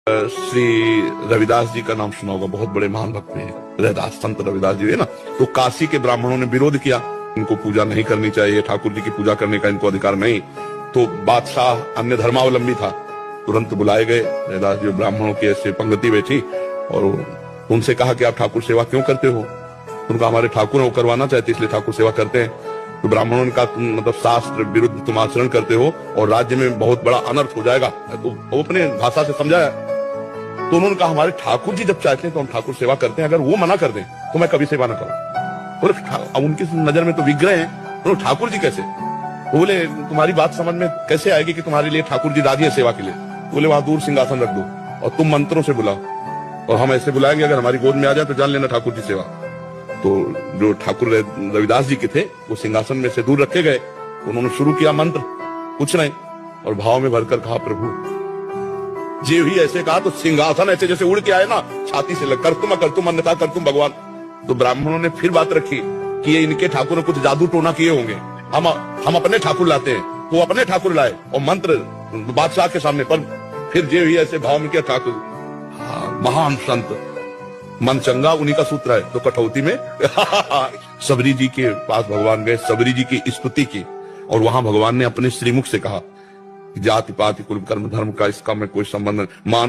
श्री रविदास जी का नाम सुना होगा, बहुत बड़े महान भक्त हैं रविदास, संत रविदास जी है ना। तो काशी के ब्राह्मणों ने विरोध किया, इनको पूजा नहीं करनी चाहिए, ठाकुर जी की पूजा करने का इनको अधिकार नहीं। तो बादशाह अन्य धर्मावलंबी था, तुरंत बुलाए गए रविदास जी, ब्राह्मणों की ऐसे पंक्ति बैठी और उनसे कहा कि आप ठाकुर सेवा क्यों करते हो? उनका हमारे ठाकुर वो करवाना चाहते इसलिए ठाकुर सेवा करते हैं। तो ब्राह्मणों ने कहा तुम मतलब शास्त्र विरुद्ध तुम आचरण करते हो और राज्य में बहुत बड़ा अनर्थ हो जाएगा। तो वो अपने भाषा से समझाया। तो उन्होंने कहा हमारे ठाकुर जी जब चाहते हैं तो हम ठाकुर सेवा करते हैं, अगर वो मना कर दें तो मैं कभी सेवा न करूं। बोले उनकी नजर में तो विग्रह हैं, तो ठाकुर जी कैसे? तो बोले तुम्हारी बात समझ में कैसे आएगी कि तुम्हारे लिए ठाकुर जी राजी है सेवा के लिए? बोले वहां दूर सिंहासन रख दो और तुम मंत्रों से बुलाओ और हम ऐसे बुलाएंगे, अगर हमारी गोद में आ जाए तो जान लेना ठाकुर जी सेवा। तो जो ठाकुर रविदास जी के थे वो सिंहासन में से दूर रखे गए, उन्होंने शुरू किया मंत्र, कुछ नहीं, और भाव में भरकर कहा प्रभु जी भी ऐसे कहा तो सिंहासन ऐसे जैसे उड़ के आए ना, छाती से लग कर तुम अन्यथा कर तुम भगवान। तो ब्राह्मणों ने फिर बात रखी कि ये इनके ठाकुर ने कुछ जादू टोना किए होंगे, हम अपने ठाकुर लाते हैं। तो अपने ठाकुर लाए और मंत्र बादशाह के सामने, पर फिर जे भी ऐसे भाव में किया ठाकुर महान संत मन चंगा उन्हीं का सूत्र है। तो कठौती में सबरी जी के पास भगवान गए, सबरी जी की स्तुति की और वहां भगवान ने अपने श्रीमुख से कहा जाति पाति कुल कर्म धर्म का इसका में कोई संबंध नहीं, मान